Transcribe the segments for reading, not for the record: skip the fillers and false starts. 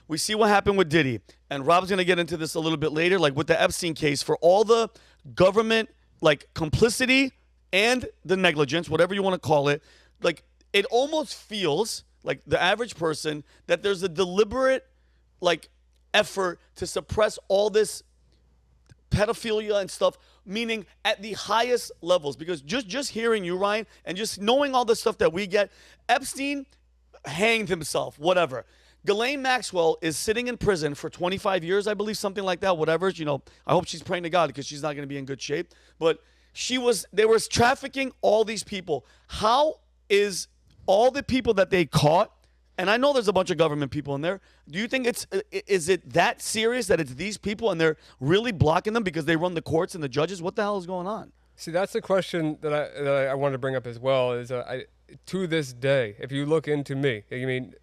We see what happened with Diddy. And Rob's going to get into this a little bit later, like with the Epstein case, for all the government, like, complicity and the negligence, whatever you want to call it. Like, it almost feels like the average person that there's a deliberate, like, effort to suppress all this pedophilia and stuff, meaning at the highest levels. Because just hearing you, Ryan, and just knowing all the stuff that we get, Epstein hanged himself, whatever. Ghislaine Maxwell is sitting in prison for 25 years, I believe, something like that, whatever. You know, I hope she's praying to God because she's not going to be in good shape. But they were trafficking all these people. How is all the people that they caught, and I know there's a bunch of government people in there, do you think is it that serious that it's these people and they're really blocking them because they run the courts and the judges? What the hell is going on? See, that's the question that I wanted to bring up as well. Is to this day, if you look into me, I mean,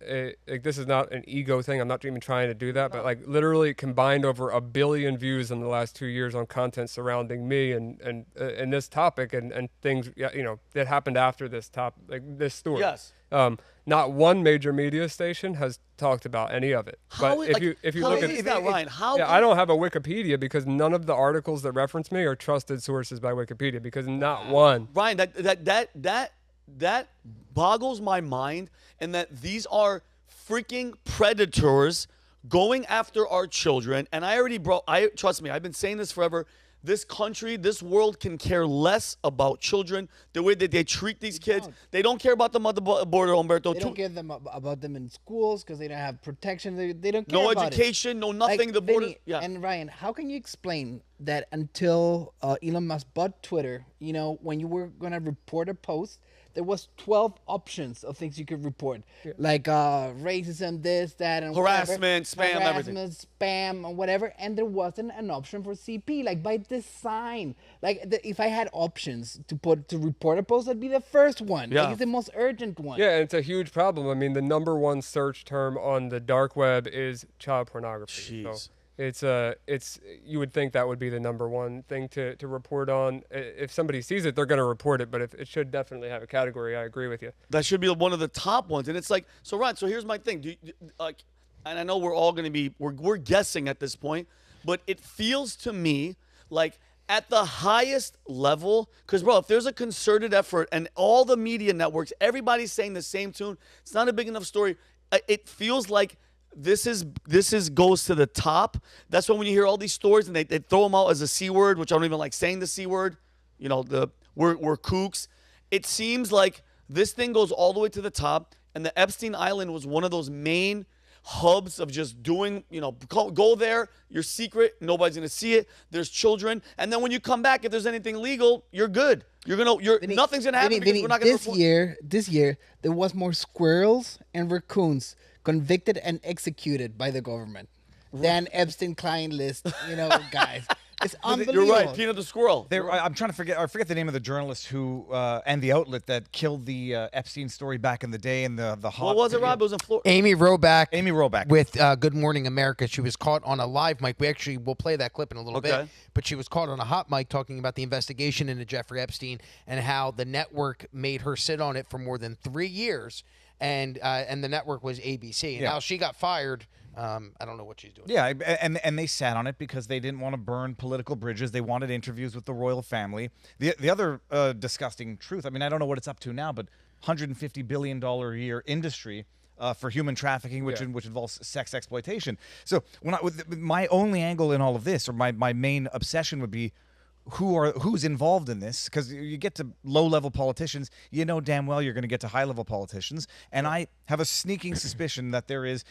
like, this is not an ego thing. I'm not even trying to do that, but like literally combined over 1 billion views in the last 2 years on content surrounding me and this topic and things, you know, that happened after this like this story. Yes. Not one major media station has talked about any of it. How But is, if you how look is at that, Ryan? How? I don't have a Wikipedia because none of the articles that reference me are trusted sources by Wikipedia because not one. Ryan, that boggles my mind, and that these are freaking predators going after our children. And trust me, I've been saying this forever. This country, this world can care less about children, the way that they treat these kids. They don't care about them at the border, Humberto. They don't care about them in schools because they don't have protection. They don't care no about education, it. no nothing. Like, The border. Vinny Yeah. and Ryan, how can you explain that until Elon Musk bought Twitter, you know, when you were going to report a post, there was 12 options of things you could report, like racism, this, that, and harassment, whatever. spam, everything. Spam, and whatever. And there wasn't an option for CP, like by design. Like if I had options to report a post, that'd be the first one. Yeah. Like, it's the most urgent one. Yeah, and it's a huge problem. I mean, the #1 search term on the dark web is child pornography. Jeez. So it's you would think that would be the #1 thing to report on. If somebody sees it, they're going to report it, but it should definitely have a category. I agree with you. That should be one of the top ones. And it's like, so Ryan, so here's my thing. Like, and I know we're all going to be, we're guessing at this point, but it feels to me like at the highest level, because, bro, if there's a concerted effort and all the media networks, everybody's saying the same tune, it's not a big enough story. It feels like this goes to the top. That's when you hear all these stories and they throw them out as a C word, which I don't even like saying the C word. You know, we're kooks. It seems like this thing goes all the way to the top, and the Epstein Island was one of those main hubs of just doing, you know, go there, you're secret, nobody's gonna see it, there's children, and then when you come back, if there's anything legal, you're good. Nothing's gonna happen because we're not gonna report. This year, there was more squirrels and raccoons convicted and executed by the government than Epstein client list, you know, guys. It's unbelievable. You're right, Peanut the squirrel. I'm trying to forget. I forget the name of the journalist who and the outlet that killed the Epstein story back in the day. And the hot. What was it, Rob? It was in Florida. Amy Roback. Amy Roback with Good Morning America. She was caught on a live mic. We'll play that clip in a little bit. But she was caught on a hot mic talking about the investigation into Jeffrey Epstein and how the network made her sit on it for more than 3 years, and the network was ABC. And now she got fired. I don't know what she's doing. Yeah, and they sat on it because they didn't want to burn political bridges. They wanted interviews with the royal family. The other disgusting truth, I mean, I don't know what it's up to now, but $150 billion a year industry for human trafficking, which involves sex exploitation. So my only angle in all of this, or my main obsession would be who's involved in this, because you get to low-level politicians, you know damn well you're going to get to high-level politicians, and I have a sneaking suspicion that there is.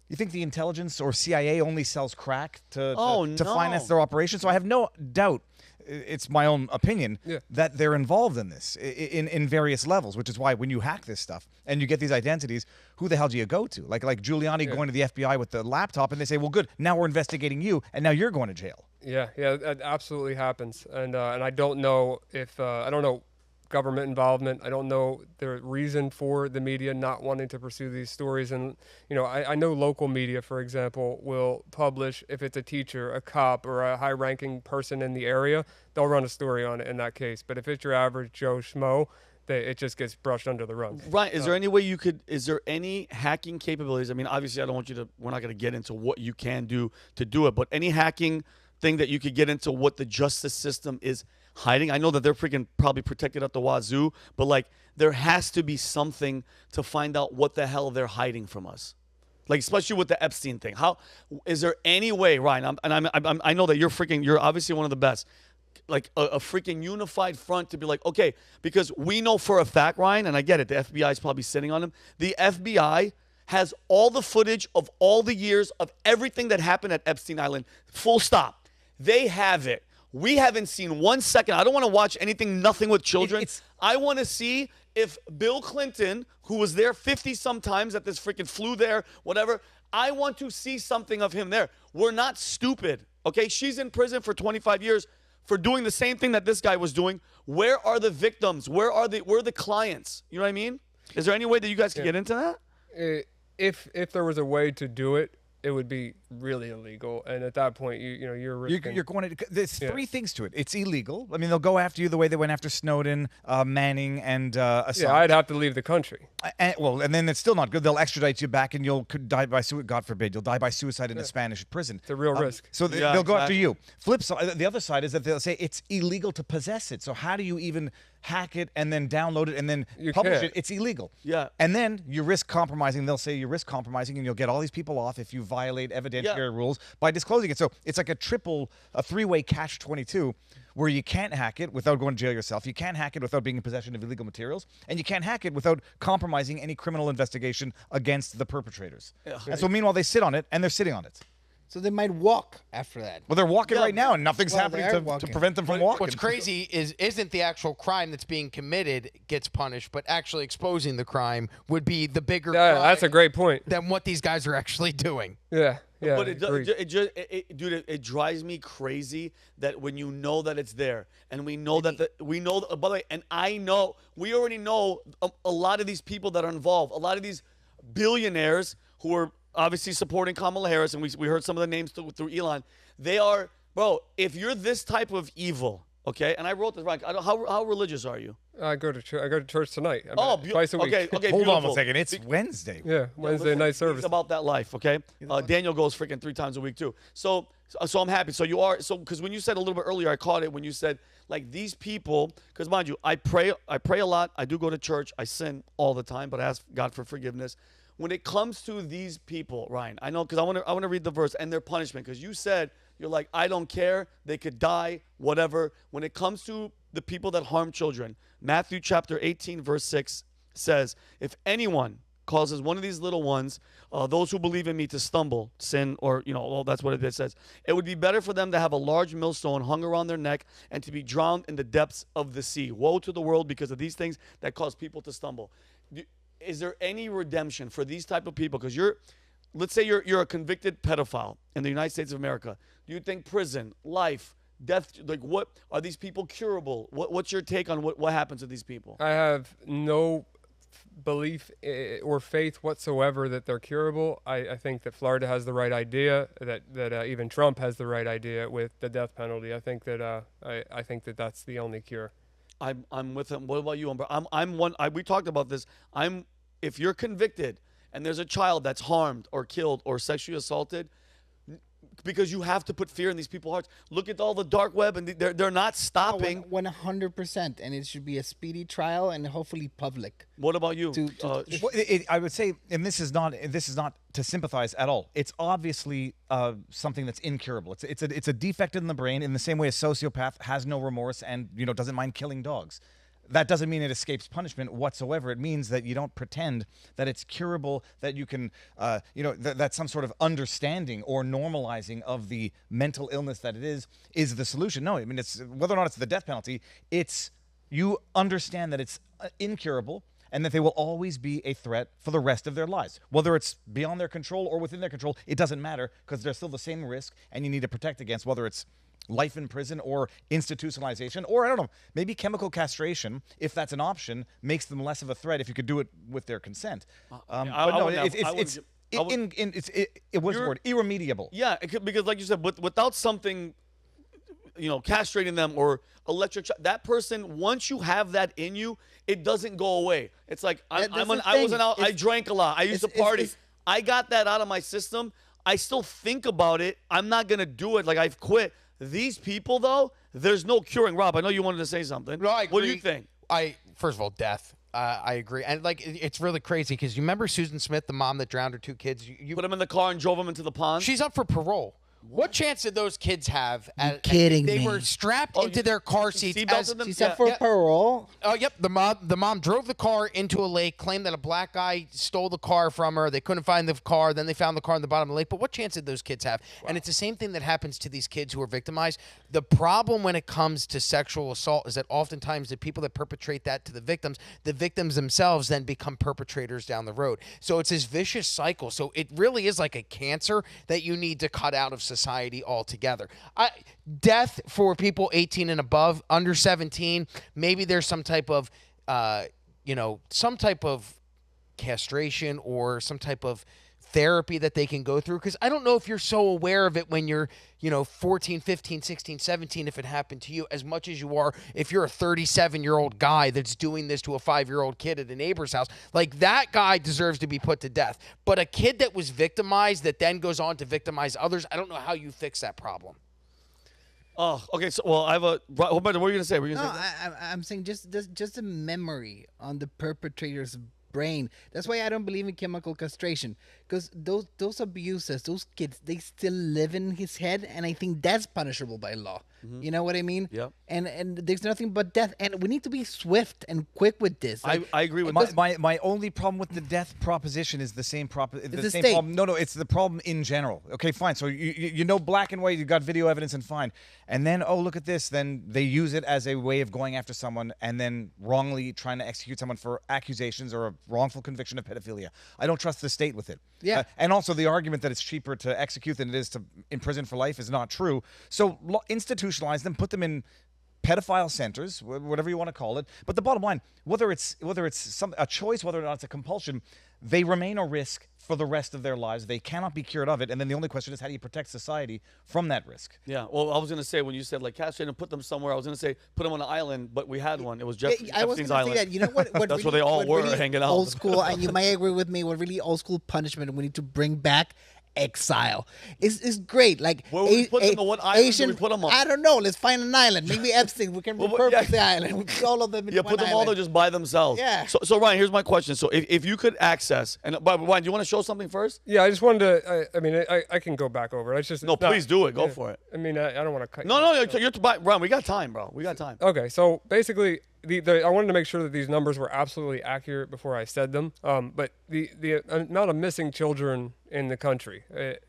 You think the intelligence or CIA only sells crack to finance their operation? So I have no doubt, it's my own opinion, that they're involved in this in various levels, which is why when you hack this stuff and you get these identities, who the hell do you go to? Like Giuliani going to the FBI with the laptop, and they say, well, good, now we're investigating you, and now you're going to jail. Yeah, that absolutely happens. And I don't know if, I don't know government involvement. I don't know the reason for the media not wanting to pursue these stories. And, you know, I know local media, for example, will publish, if it's a teacher, a cop, or a high-ranking person in the area, they'll run a story on it in that case. But if it's your average Joe Schmo, it just gets brushed under the rug. Right. Is there any way you could? Is there any hacking capabilities? I mean, obviously, I don't want you to. We're not going to get into what you can do to do it, but any hacking thing that you could get into what the justice system is hiding. I know that they're freaking probably protected at the wazoo, but like there has to be something to find out what the hell they're hiding from us. Like especially with the Epstein thing. How is there any way, Ryan? I know that you're obviously one of the best. Like a freaking unified front to be like, okay, because we know for a fact, Ryan, and I get it, the FBI is probably sitting on him. The FBI has all the footage of all the years of everything that happened at Epstein Island. Full stop. They have it. We haven't seen 1 second. I don't want to watch anything, nothing with children. I want to see if Bill Clinton, who was there 50 sometimes at this freaking flew there, whatever, I want to see something of him there. We're not stupid, okay? She's in prison for 25 years for doing the same thing that this guy was doing. Where are the victims? Where are the clients? You know what I mean? Is there any way that you guys can get into that? If there was a way to do it, it would be really illegal, and at that point, you're risking. You're going to. There's three things to it. It's illegal. I mean, they'll go after you the way they went after Snowden, Manning, and Assange. Yeah, I'd have to leave the country. And then it's still not good. They'll extradite you back, and could die by suicide. God forbid, you'll die by suicide in a Spanish prison. It's a real risk. So they'll go after you. Flip side, the other side is that they'll say it's illegal to possess it. So how do you even hack it and then download it and then publish it? It's illegal. Yeah. And then you risk compromising. They'll say you risk compromising, and you'll get all these people off if you violate evidentiary rules by disclosing it. So it's like a three-way catch-22 where you can't hack it without going to jail yourself. You can't hack it without being in possession of illegal materials. And you can't hack it without compromising any criminal investigation against the perpetrators. Yeah. And so meanwhile, they sit on it, and they're sitting on it. So they might walk after that. Well, they're walking right now, and nothing's happening to prevent them from walking. What's crazy isn't the actual crime that's being committed gets punished, but actually exposing the crime would be the bigger crime. That's a great point. Than what these guys are actually doing. Yeah. Yeah, but it drives me crazy that when you know that it's there, and we know by the way, and we already know a lot of these people that are involved, a lot of these billionaires who are obviously supporting Kamala Harris, and we heard some of the names through Elon. They are, bro, if you're this type of evil, okay, and I wrote this, right, how religious are you? I go to church tonight. Twice a week. Okay, hold on a second. It's Wednesday. Yeah, Wednesday night service. It's about that life, okay? Daniel goes freaking 3 times a week too. So I'm happy. Because when you said a little bit earlier, I caught it when you said like these people. Because mind you, I pray a lot. I do go to church. I sin all the time, but I ask God for forgiveness. When it comes to these people, Ryan, I know because I want to read the verse and their punishment. Because you said you're like, I don't care. They could die, whatever. When it comes to the people that harm children, Matthew chapter 18 verse 6 says, if anyone causes one of these little ones, those who believe in me, to stumble, sin, or that's what it says. It would be better for them to have a large millstone hung around their neck and to be drowned in the depths of the sea. Woe to the world because of these things that cause people to stumble. Is there any redemption for these type of people? Because let's say you're a convicted pedophile in the United States of America. Do you think prison, life, death, like what are these people curable? What's your take on what happens to these people? I have no belief or faith whatsoever that they're curable. I think that Florida has the right idea, that even Trump has the right idea with the death penalty. I think that that's the only cure. I'm with him. What about you, Umber? We talked about this. If you're convicted and there's a child that's harmed or killed or sexually assaulted, because you have to put fear in these people's hearts. Look at all the dark web, and they're not stopping. 100%, and it should be a speedy trial and hopefully public. What about you? I would say, and this is not to sympathize at all. It's obviously something that's incurable. It's a defect in the brain, in the same way a sociopath has no remorse and doesn't mind killing dogs. That doesn't mean it escapes punishment whatsoever. It means that you don't pretend that it's curable, that you can, that some sort of understanding or normalizing of the mental illness that it is the solution. No, I mean, it's whether or not it's the death penalty, you understand that it's incurable and that they will always be a threat for the rest of their lives. Whether it's beyond their control or within their control, it doesn't matter because they're still the same risk and you need to protect against whether it's life in prison or institutionalization, or I don't know, maybe chemical castration, if that's an option, makes them less of a threat if you could do it with their consent. What's the word? Irremediable. Yeah, because like you said, without something, castrating them or that person, once you have that in you, it doesn't go away. It's like I wasn't out. I drank a lot. I used to party. I got that out of my system. I still think about it. I'm not gonna do it. Like, I've quit. These people, though, there's no curing. Rob, I know you wanted to say something. No, I agree. What do you think? First of all, death. I agree, and like it's really crazy because you remember Susan Smith, the mom that drowned her 2 kids. You put them in the car and drove them into the pond. She's up for parole. What chance did those kids have? Kidding They me. were strapped into their car seats. She's up for parole. Oh, yep. The mom drove the car into a lake, claimed that a black guy stole the car from her. They couldn't find the car. Then they found the car in the bottom of the lake. But what chance did those kids have? Wow. And it's the same thing that happens to these kids who are victimized. The problem when it comes to sexual assault is that oftentimes the people that perpetrate that to the victims themselves then become perpetrators down the road. So it's this vicious cycle. So it really is like a cancer that you need to cut out of society altogether. Death for people 18 and above, under 17, maybe there's some type of castration or some type of therapy that they can go through, because I don't know if you're so aware of it when you're 14, 15, 16, 17 if it happened to you as much as you are if you're a 37-year-old guy that's doing this to a 5-year-old kid at a neighbor's house. Like, that guy deserves to be put to death. But a kid that was victimized that then goes on to victimize others, I don't know how you fix that problem. Oh, okay. So, well, I have a. What are you gonna say? I'm saying just a memory on the perpetrator's brain. That's why I don't believe in chemical castration, because those abuses, those kids, they still live in his head, and I think that's punishable by law. You know what I mean? Yeah. And there's nothing but death, and we need to be swift and quick with this. I agree with my only problem with the death proposition is the same problem. state. No, it's the problem in general. Okay, fine. So you know black and white, you got video evidence, and fine. And then, oh, look at this. Then they use it as a way of going after someone and then wrongly trying to execute someone for accusations or a wrongful conviction of pedophilia. I don't trust the state with it. Yeah. And also the argument that it's cheaper to execute than it is to imprison for life is not true. So institutionalize them, put them in pedophile centers, whatever you want to call it. But the bottom line, whether it's a choice, whether or not it's a compulsion, they remain a risk for the rest of their lives. They cannot be cured of it. And then the only question is, how do you protect society from that risk? Yeah. Well, I was going to say, when you said like castrate and put them somewhere, I was going to say put them on an island, but we had one. It was Epstein's island. That. You know what? That's really, where they all were really hanging out. Old school, and you might agree with me. What really old school punishment we need to bring back? Exile is great. Like, where would we put them? What island Asian, do we put them on? I don't know. Let's find an island. Maybe Epstein. We can repurpose the island. We put all of them in one put them island. all there just by themselves. Yeah. So Ryan, here's my question. So if you could access, and but Ryan, do you want to show something first? Yeah, I just wanted to. I mean, I can go back over it. It's just please do it. Go for it. I mean, I don't want to cut. No, you're Ryan. We got time, bro. We got time. Okay, so basically, I wanted to make sure that these numbers were absolutely accurate before I said them. But the amount of missing children in the country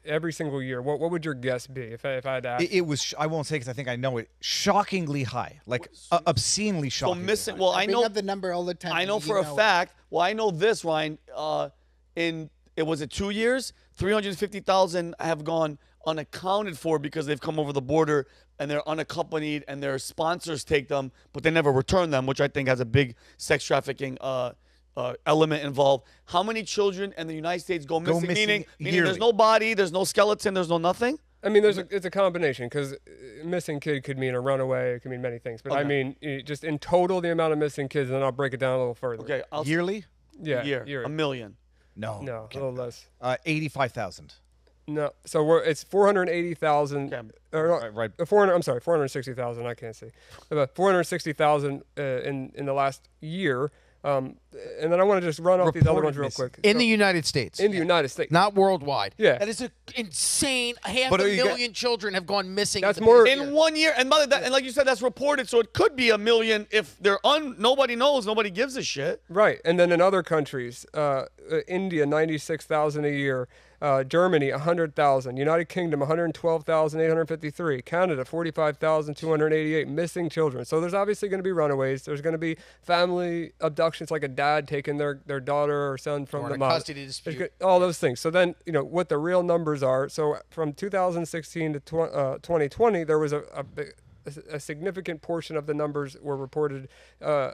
every single year, what would your guess be if I had to ask? It was, I won't say because I think I know it, shockingly high, like obscenely shocking. So missing. Well, I know bring up the number all the time. I know for a fact. Well, I know this, Ryan. It was 2 years, 350,000 have gone unaccounted for because they've come over the border and they're unaccompanied and their sponsors take them, but they never return them, which I think has a big sex trafficking element involved. How many children in the United States go missing? Meaning there's no body, there's no skeleton, there's no nothing? I mean, it's a combination, because missing kid could mean a runaway, it could mean many things. But I mean, just in total, the amount of missing kids, and then I'll break it down a little further. Okay. Yearly? Yeah. Year. 1 million. No, a little less. 85,000. No, so it's 480,000. Right. 460,000. I can't see. About 460,000 in the last year. And then I want to just run off these other ones real quick. In the United States. In the United States. Not worldwide. Yeah. That is insane. Half a million children have gone missing. That's more in 1 year. And like you said, that's reported, so it could be 1 million if they're nobody knows, nobody gives a shit. Right. And then in other countries, India, 96,000 a year. Germany, 100,000. United Kingdom, 112,853. Canada, 45,288 missing children. So there's obviously going to be runaways. There's going to be family abductions, like a dad taking their daughter or son from the mom. Custody dispute. All those things. So then, what the real numbers are. So from 2016 to 2020, there was a significant portion of the numbers were reported, what's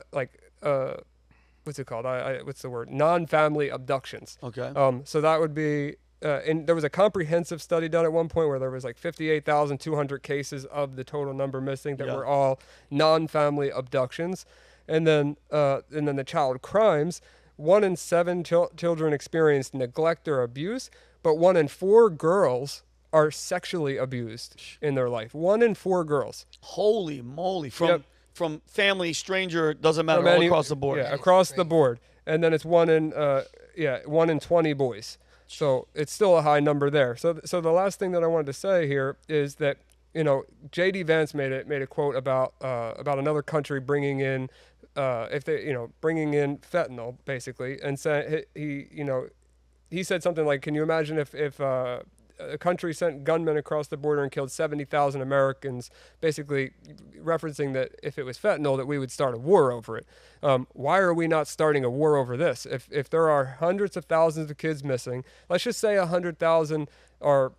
it called? What's the word? Non-family abductions. Okay. So that would be and there was a comprehensive study done at one point where there was like 58,200 cases of the total number missing that were all non-family abductions. And then the child crimes, 1 in 7 children experienced neglect or abuse, but 1 in 4 girls are sexually abused in their life. 1 in 4 girls. Holy moly. From family, stranger, doesn't matter, all across the board. Yeah, across the board. And then it's 1 in 20 boys. So it's still a high number there. So the last thing that I wanted to say here is that, you know, J.D. Vance made a quote about another country bringing in bringing in fentanyl, basically, and said he said something like, can you imagine if a country sent gunmen across the border and killed 70,000 Americans, basically referencing that if it was fentanyl, that we would start a war over it. Why are we not starting a war over this? If there are hundreds of thousands of kids missing, let's just say 100,000 are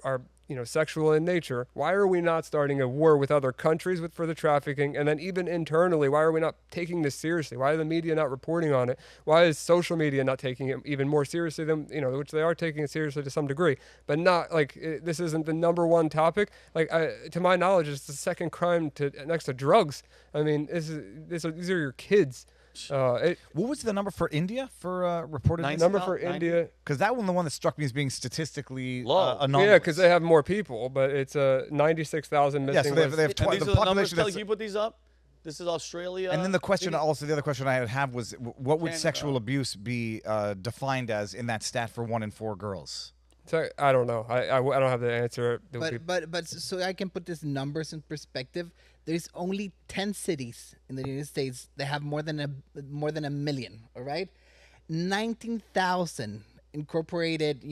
sexual in nature, why are we not starting a war with other countries for the trafficking? And then even internally, why are we not taking this seriously? Why are the media not reporting on it? Why is social media not taking it even more seriously than, which they are taking it seriously to some degree, but not like this isn't the number one topic. Like, to my knowledge, it's the second crime next to drugs. I mean, these are your kids. What was the number for India for reported? Number for India, because that one, the one that struck me as being statistically low. anomalous. Yeah, because they have more people, but it's 96,000 missing. Yeah, so they have And these the are the numbers. population. Kelly, can you put these up? This is Australia. And then the question, also the other question I have was, what would Canada. sexual abuse be defined as in that stat for 1 in 4 girls? So I don't know. I don't have the answer. But so I can put this numbers in perspective. There's only 10 cities in the United States that have more than a million. All right, 19,000 incorporated,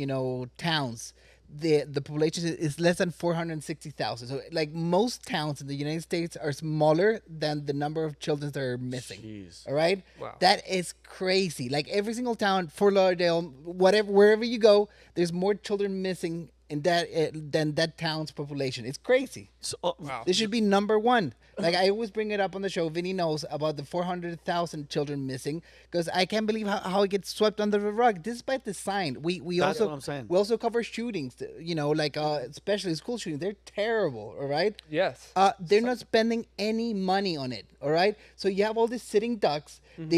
towns. The population is less than 460,000. So like most towns in the United States are smaller than the number of children that are missing. Jeez. All right, Wow. that is crazy. Like every single town, Fort Lauderdale, wherever you go, there's more children missing in that than that town's population. It's crazy. So, Wow. This should be number one. Like I always bring it up on the show. Vinny knows about the 400,000 children missing because I can't believe how it gets swept under the rug. This is by design. We That's also what I'm saying. we also cover shootings. Especially school shootings. They're terrible. All right. Yes. They're not spending any money on it. All right. So you have all these sitting ducks. Mm-hmm.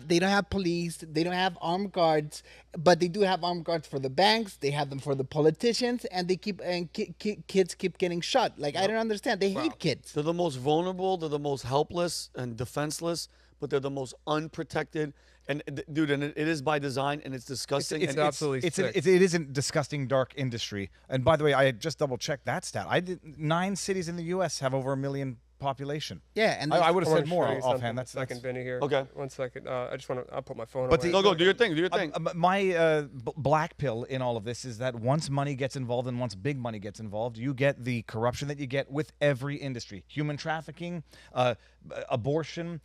They don't have police. They don't have armed guards. But they do have armed guards for the banks. They have them for the politicians, and they kids keep getting shot. Like I don't understand. They hate kids. they're the most vulnerable. They're the most helpless and defenseless, but they're the most unprotected. And dude, and it is by design, and it's disgusting. It's and absolutely sick. It is a disgusting, dark industry. And by the way, I had just double checked that stat. 9 cities in the U.S. have over 1 million population. Yeah, and I would have I said wanna more show you something. offhand. That's second, Benny here. Okay. 1 second. I'll put my phone But away. go do your thing. Do your thing. My black pill in all of this is that once money gets involved and once big money gets involved, you get the corruption that you get with every industry: human trafficking, abortion,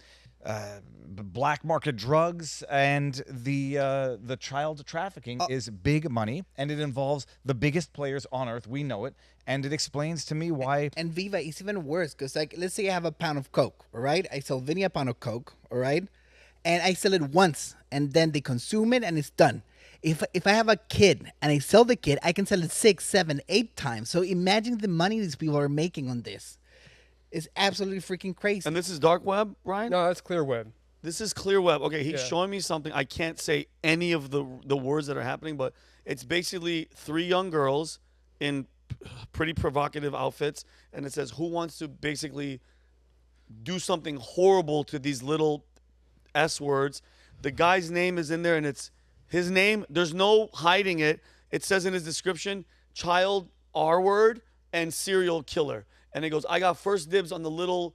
black market drugs, and the child trafficking is big money, and it involves the biggest players on earth. We know it, and it explains to me why. And Viva, it's even worse because, like, let's say I have a pound of Coke, all right? I sell Vinny a pound of Coke, all right? And I sell it once, and then they consume it, and it's done. If I have a kid and I sell the kid, I can sell it 6, 7, 8 times. So imagine the money these people are making on this. It's absolutely freaking crazy. And this is dark web, Ryan? No, that's clear web. This is clear web. Okay, he's Yeah. showing me something. I can't say any of the words that are happening, but it's basically 3 young girls in pretty provocative outfits, and it says, who wants to basically do something horrible to these little S words? The guy's name is in there, and it's his name. There's no hiding it. It says in his description, child R word and serial killer. And it goes, I got first dibs on the little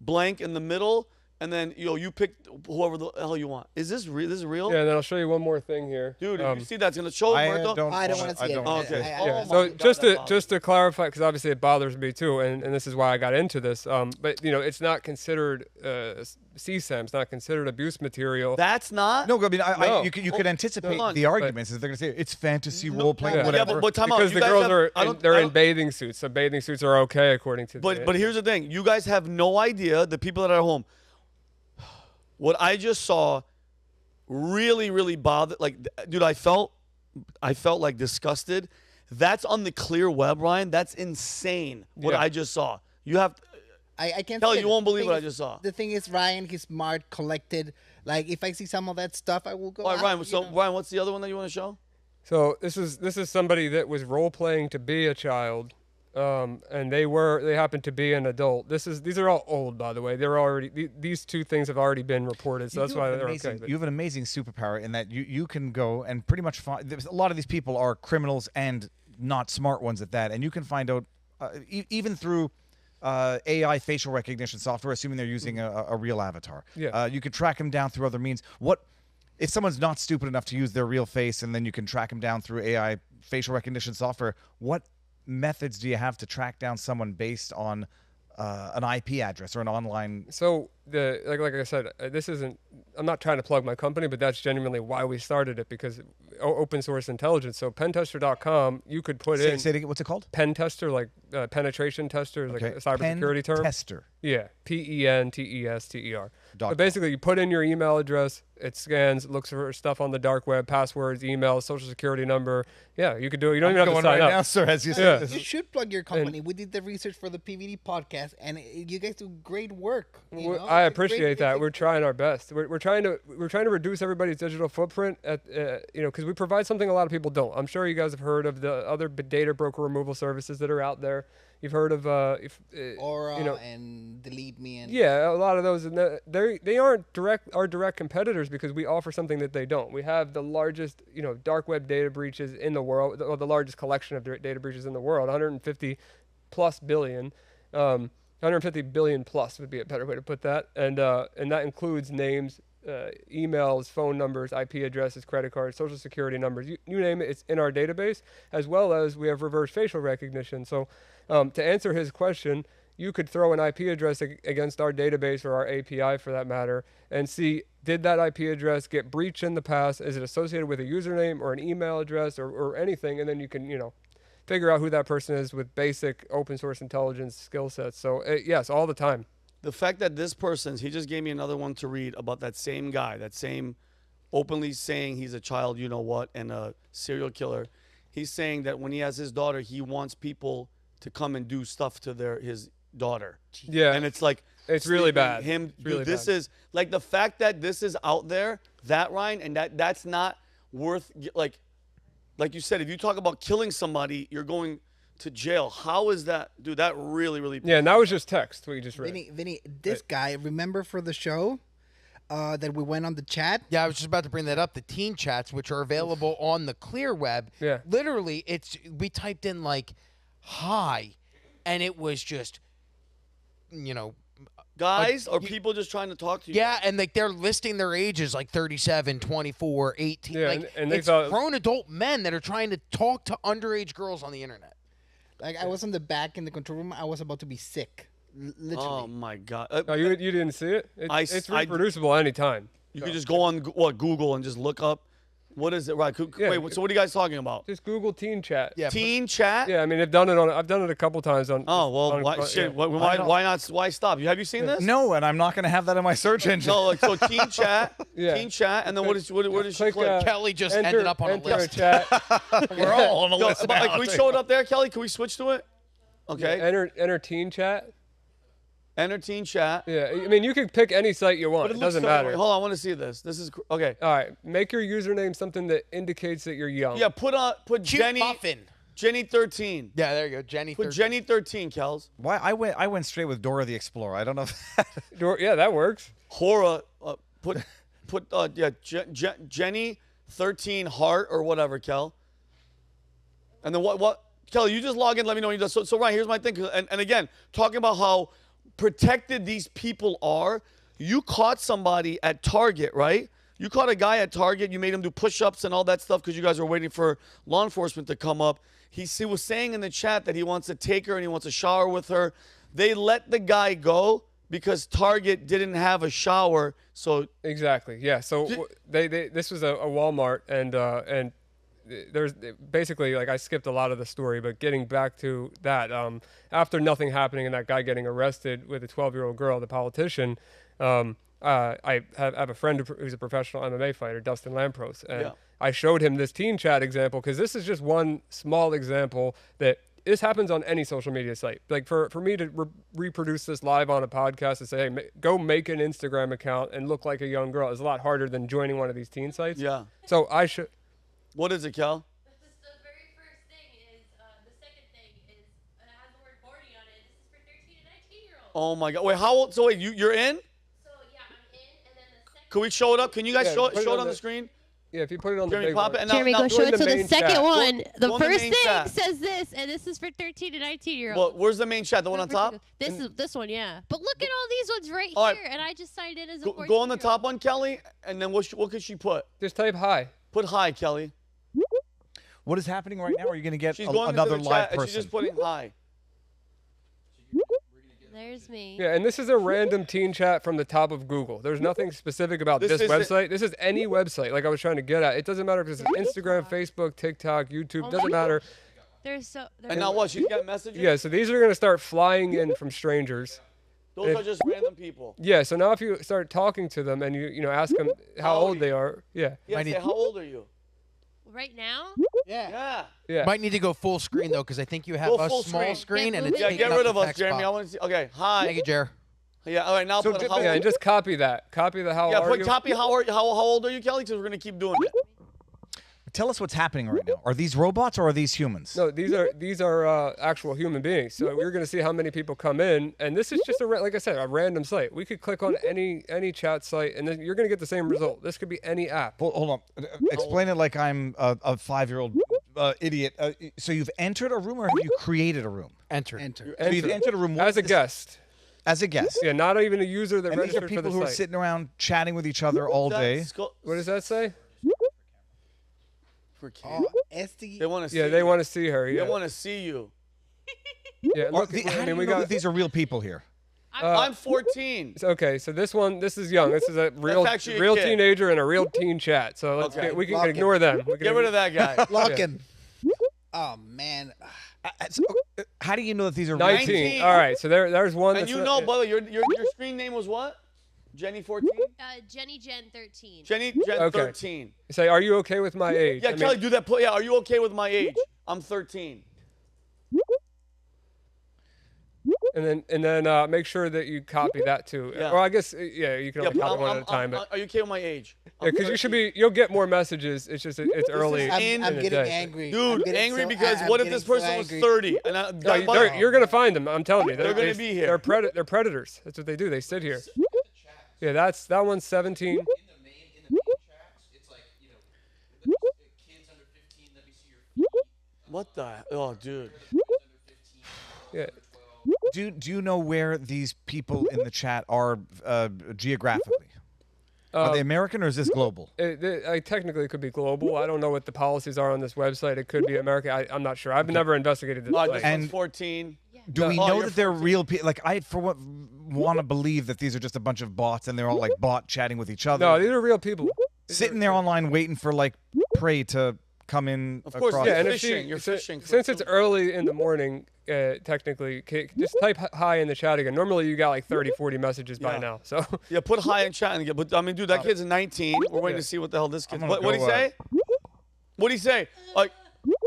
blank in the middle, and then you pick whoever the hell you want. Is this real? This is real? Yeah, and then I'll show you one more thing here. Dude, if you see that's gonna show I Humberto. don't I don't wanna- want to see I it. don't- Okay. I- Oh Yeah. my So God, just that to clarify, because obviously it bothers me too, and this is why I got into this. But it's not considered CSAM. It's not considered abuse material. That's not. No, I mean, No. you could anticipate hold on. the arguments. Is they're going to say it's fantasy role playing, yeah. whatever. Yeah, but time out. because You the guys girls have- are I don't- they're I in don't- bathing suits, so bathing suits are okay according to. But here's the thing. You guys have no idea. The people that are at home. What I just saw really, really bothered. Like, dude, I felt like disgusted. That's on the clear web, Ryan. That's insane. What Yeah. I just saw. You have. I can't. Kelly, say you it. won't The believe thing what I is- just saw. The thing is, Ryan, he's smart, collected. Like, if I see some of that stuff, I will go. All right, out, Ryan. you So, know. Ryan, what's the other one that you want to show? So this is somebody that was role playing to be a child, and they happened to be an adult. These are all old, by the way. They're already these two things have already been reported, so that's why they're okay. But You have an amazing superpower in that you can go and pretty much find. A lot of these people are criminals and not smart ones at that, and you can find out even through AI facial recognition software, assuming they're using a real avatar. Yeah. You can track them down through other means. What if someone's not stupid enough to use their real face, and then you can track them down through AI facial recognition software? What methods do you have to track down someone based on an IP address or an online? So like I said, this isn't. I'm not trying to plug my company, but that's genuinely why we started it, because open source intelligence. So pentester.com, you could put in Say it again, what's it called? pen tester, like penetration tester, like a cybersecurity term. Tester. Yeah, pentester. .com. So basically, you put in your email address, it scans, looks for stuff on the dark web, passwords, emails, social security number. Yeah, you could do it. You don't even have to Going sign right up. now, sir, as you Yeah. said. This You is- should plug your company. We did the research for the PVD podcast, and you guys do great work. You know? I It's a great- appreciate that. it's a- We're trying our best. We're trying to reduce everybody's digital footprint at because we provide something a lot of people don't. I'm sure you guys have heard of the other data broker removal services that are out there. You've heard of Aura you know, and Delete Me and yeah, a lot of those, and they aren't our direct competitors because we offer something that they don't. We have the largest, dark web data breaches in the world, or the largest collection of data breaches in the world, 150 plus billion. 150 billion plus would be a better way to put that, and that includes names, emails, phone numbers, IP addresses, credit cards, social security numbers, you name it, it's in our database, as well as we have reverse facial recognition. So to answer his question, you could throw an IP address against our database or our API for that matter and see, did that IP address get breached in the past? Is it associated with a username or an email address or anything? And then you can, figure out who that person is with basic open source intelligence skill sets. So yes, all the time. The fact that this person, he just gave me another one to read about that same guy, that same openly saying he's a child, you know what, and a serial killer. He's saying that when he has his daughter, he wants people to come and do stuff to his daughter. Yeah. And it's like, It's really bad. Him, It's really dude, this bad. is like the fact that this is out there, that Ryan, and that's not worth, like you said, if you talk about killing somebody, you're going to jail. How is that, dude? That really, really. Yeah, and that was just text, what you just read. Vinny, this guy, remember for the show that we went on the chat? Yeah, I was just about to bring that up. The teen chats, which are available on the clear web. Yeah. Literally, we typed in like "hi," and it was just, Guys or people just trying to talk to you. yeah, and like they're listing their ages like 37, 24, 18. Yeah, like, and they it's thought- grown adult men that are trying to talk to underage girls on the internet. Like, I was on the back in the control room. I was about to be sick. Literally. Oh my God. Oh, you didn't see it? It's reproducible anytime. You can just go on Google and just look up. What is it? Right. Yeah. Wait. So what are you guys talking about? Just Google teen chat. Yeah, Teen chat. Yeah, I mean, I've done it a couple times on. Oh well. on- Why, yeah. shit, why not? Why stop? Have you seen this? No, and I'm not going to have that in my search engine. No. Like, so teen chat. Yeah. Teen chat. And then where did she Click, click? Kelly just enter- ended up on a enter list. chat. We're all on a Yo, list but, now. like, can we show it up there, Kelly? Can we switch to it? Okay. Enter teen chat. Enter teen chat. Yeah, I mean, you can pick any site you want. But It looks doesn't so- matter. wait, hold on. I want to see this. This is okay. All right, make your username something that indicates that you're young. Yeah. Put Cute Jenny. muffin. Jenny 13. Yeah, there you go, Jenny. Put 13. Jenny 13, Kels. Why I went straight with Dora the Explorer. I don't know. Yeah, that works. Hora. Put Jenny 13 heart or whatever, Kel. And then what? Kelly, you just log in. Let me know when you do. So Ryan, here's my thing. And again, talking about how protected these people are. You caught somebody at Target, right? You caught a guy at Target. You made him do push-ups and all that stuff because you guys were waiting for law enforcement to come up. He was saying in the chat that he wants to take her and he wants a shower with her. They let the guy go because Target didn't have a shower. So Exactly. Yeah. So this was a Walmart, and there's basically, like, I skipped a lot of the story, but getting back to that, after nothing happening and that guy getting arrested with a 12-year-old girl, the politician, I have a friend who's a professional MMA fighter, Dustin Lampros, and I showed him this teen chat example because this is just one small example that this happens on any social media site. Like for me to reproduce this live on a podcast and say, hey, go make an Instagram account and look like a young girl is a lot harder than joining one of these teen sites. Yeah. So I should. What is it, Cal? The very first thing is, the second thing is, it has the word Barney on it. This is for 13 and 19-year-olds. Oh my God! Wait, how old? So wait, you're in? So, yeah, I'm in, and then the second Can we show it up? Can you guys Yeah, show put it it on on the the- screen? Yeah, if you put it on Jeremy, the big pop one. it. And now, Jeremy, now, go show in it. the So the main second chat. one, Go the in the first main thing chat. says this, and this is for 13 to 19-year-olds. Well, where's the main chat? The one on top? This one, yeah. But look at all these ones right All right. here, and I just signed in as a Go on the 14-year-old. top one, Kelly, and then what could she put? Just type hi. Put hi, Kelly. What is happening right now? Are you going to get She's going another into the live chat, and she's person? just putting hi. There's me. Yeah, and this is a random teen chat from the top of Google. There's nothing specific about This this is website. This is any website, like I was trying to get at. It doesn't matter if it's Instagram, Facebook, TikTok, YouTube. Doesn't matter. There's so. And now what? She's got messages? Yeah, so these are going to start flying in from strangers. Those are just random people. Yeah, so now if you start talking to them and you ask them how old old are they you? are, yeah. Yeah, Might say, need- how old are you? Right now? Yeah. Yeah. Yeah. Might need to go full screen though, because I think you have Go a full small screen. screen and Yeah, it's Yeah, taking get up rid the of us, text Jeremy. I box. want to see. Okay, hi. Thank you, Jer. Yeah, all right, now So put just- how Yeah, and just copy that. Copy the how Yeah, are put you. copy how old are you, Kelly? Because we're going to keep doing it. Tell us what's happening right now. Are these robots or are these humans? No, these are actual human beings. So we're going to see how many people come in, and this is just like I said, a random site. We could click on any chat site, and then you're going to get the same result. This could be any app. Hold on. Explain it like I'm a 5-year-old idiot. So you've entered a room or have you created a room? Enter. So you've entered a room what As a is this- guest. As a guest. Yeah, not even a user that And these are registered for people the who are site. sitting around chatting with each other all day. What does that say? For Oh, kids. SD. They want to see Yeah, they you. want to see her. They Yeah. want to see you. Yeah. Or Look, how I do mean, you we know got. that these are real people here? I'm 14. Okay, so this is young. This is a real actually a real kid. teenager and a real teen chat. So Okay. we can Lock it. ignore them. We can Get rid of that guy. Locking. Oh, man. How do you know that these are 19. 19. All right, so there's one. And that's you not- know, by the way, your screen name was what? Jenny 14? Jenny Jen 13. Jenny Jen Okay. 13. Say, are you okay with my age? Yeah, I mean, Kelly, do that. Yeah, are you okay with my age? I'm 13. And then make sure that you copy that too. Yeah. Or I guess yeah, you can Yeah, only copy one at a time. But are you okay with my age? yeah, because you should be. You'll get more messages. It's just it's early. I'm, in I'm the getting day. angry. I'm Dude, getting angry so- because I'm what if getting this so person was angry. 30? And No, you're gonna find them. I'm telling you, They're gonna be here. They're predators. That's what they do. They sit here. Yeah, that one's 17. In the main tracks, it's like, you know, kids under 15, let me see your feet. What the? Oh, dude. Yeah. Do you know where these people in the chat are geographically? Are they American or is this global? Technically, it could be global. I don't know what the policies are on this website. It could be America. I'm not sure. I've never investigated this. Oh, site. this And- one's 14. Do we Oh, know you're that they're real people? Like I, for what, want to believe that these are just a bunch of bots and they're all like bot chatting with each other. No, these are real people. Sitting there online waiting for like prey to come in. Of course, across. yeah, Yeah, and You're if fishing, you, you're si- fishing for since it's food. early in the morning, technically, just type hi in the chat again. Normally, you got like 30, 40 messages by Yeah. now. So Yeah, put hi in chat and get. But I mean, dude, that kid's 19. We're waiting Yeah. to see what the hell this kid. I'm What gonna would he go, say? What'd he say? Like,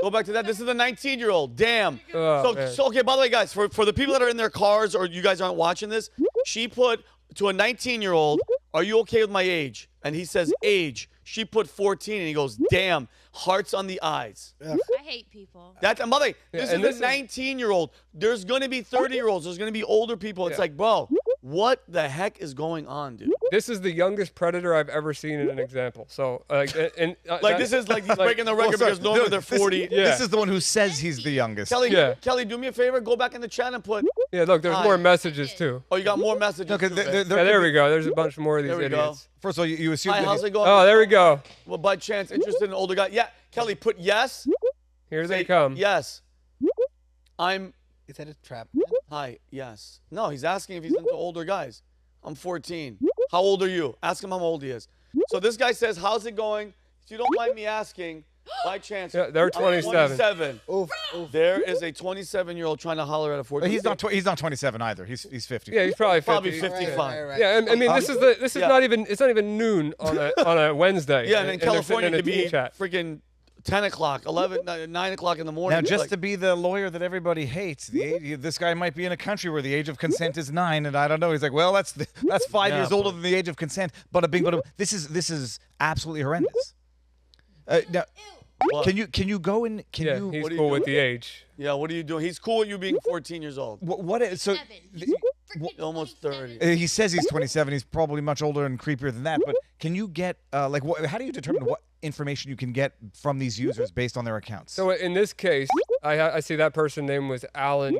go back to that. This is the 19-year-old. Damn. Oh, man. So okay. By the way, guys, for the people that are in their cars or you guys aren't watching this, she put to a 19-year-old, "Are you okay with my age?" And he says age. She put 14, and he goes, "Damn, hearts on the eyes." I hate people. That's and by the way, Yeah, this and is this a is- 19-year-old. There's gonna be 30-year-olds. There's gonna be older people. It's Yeah. like, bro, what the heck is going on, dude? this is the youngest predator I've ever seen in an example. So Like this is like he's breaking the record because normally they're 40. Yeah. This is the one who says he's the youngest. Kelly, Yeah. Kelly, do me a favor. Go back in the chat and put. Yeah, look, there's Hi. more messages too. Oh, you got more messages. No, 'cause too, there- babe. there Yeah, there could we go. There's a bunch more of these There we go. idiots. First of all, you assume Hi, that how's he- it going? Oh, there we go. Well, by chance, interested in an older guy. Yeah, Kelly, put yes. Here Say they come. Yes. I'm. Is that a trap? Hi. Yes. No, he's asking if he's into older guys. I'm 14. How old are you? Ask him how old he is. So this guy says, "How's it going? If you don't mind me asking, By chance. Yeah, they're I'm 27. 27. Oof, oof. There is a 27-year-old trying to holler at a 14. He's not 27 either. He's 50. Yeah, he's probably 50. Probably Right, 55. right, right. Yeah, I mean, this is yeah. not even noon on a Wednesday. Yeah, and in they're California, sitting it in could a be chat. freaking 10 o'clock, 9 o'clock in the morning. Now, just like, to be the lawyer that everybody hates, this guy might be in a country where the age of consent is 9, and I don't know. He's like, well, that's 5 Yeah, years older but- than the age of consent. But this is absolutely horrendous. Now, What? can you go and Yeah, you he's what are you cool with doing? the age. Yeah, what are you doing? He's cool with you being 14 years old. what is so? 7. He's freaking Almost 30. 27. He says he's 27. He's probably much older and creepier than that. But can you get how do you determine what information you can get from these users based on their accounts? So in this case, I see that person name was Alan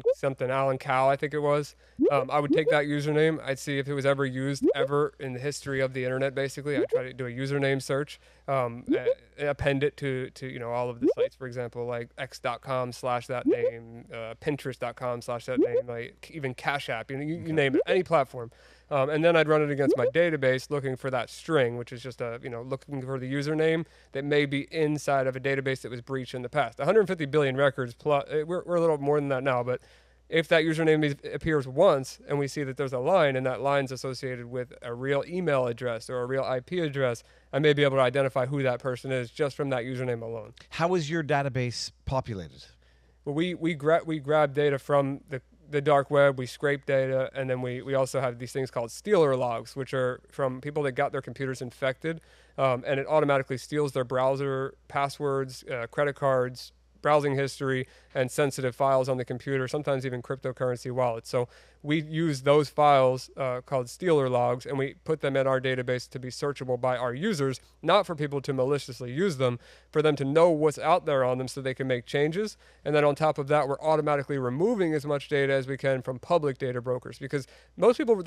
Cal, I think it was. I would take that username. I'd see if it was ever used ever in the history of the internet. Basically, I'd try to do a username search, append it to all of the sites, for example, like x.com/that name, pinterest.com/that name, like even Cash App. You name it, any platform. And then I'd run it against my database looking for that string, which is just looking for the username that may be inside of a database that was breached in the past. 150 billion records plus, we're a little more than that now, but if that username appears once and we see that there's a line and that line's associated with a real email address or a real IP address, I may be able to identify who that person is just from that username alone. How is your database populated? Well, we grab data from the dark web, we scrape data, and then we also have these things called stealer logs, which are from people that got their computers infected, and it automatically steals their browser passwords, credit cards, browsing history, and sensitive files on the computer, sometimes even cryptocurrency wallets. So we use those files called stealer logs, and we put them in our database to be searchable by our users, not for people to maliciously use them, for them to know what's out there on them so they can make changes. And then on top of that, we're automatically removing as much data as we can from public data brokers, because most people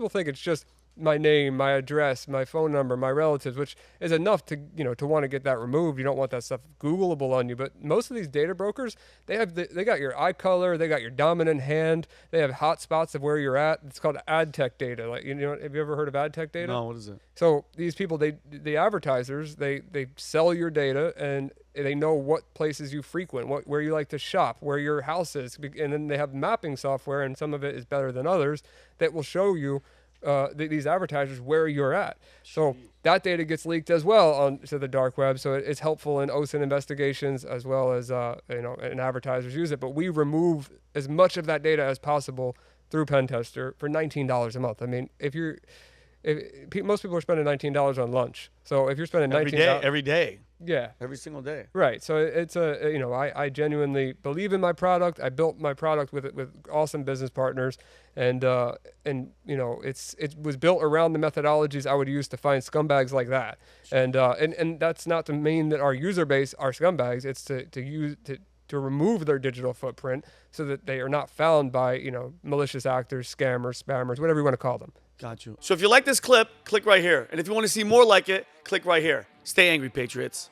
think it's just my name, my address, my phone number, my relatives, which is enough to want to get that removed. You don't want that stuff Googleable on you. But most of these data brokers, they got your eye color, they got your dominant hand, they have hotspots of where you're at. It's called ad tech data. Like, have you ever heard of ad tech data? No, what is it? So these people, the advertisers, they sell your data, and they know what places you frequent, where you like to shop, where your house is, and then they have mapping software, and some of it is better than others, that will show you these advertisers where you're at. So that data gets leaked as well onto the dark web. So it's helpful in OSINT investigations as well as and advertisers use it. But we remove as much of that data as possible through Pentester for $19 a month. I mean, most people are spending $19 on lunch. So if you're spending $19 every day, yeah, every single day. right. So it's I genuinely believe in my product. I built my product with awesome business partners, and it was built around the methodologies I would use to find scumbags like that. And that's not to mean that our user base are scumbags. It's to remove their digital footprint so that they are not found by malicious actors, scammers, spammers, whatever you want to call them. Got you. So if you like this clip, click right here. And if you want to see more like it, click right here. Stay angry, Patriots.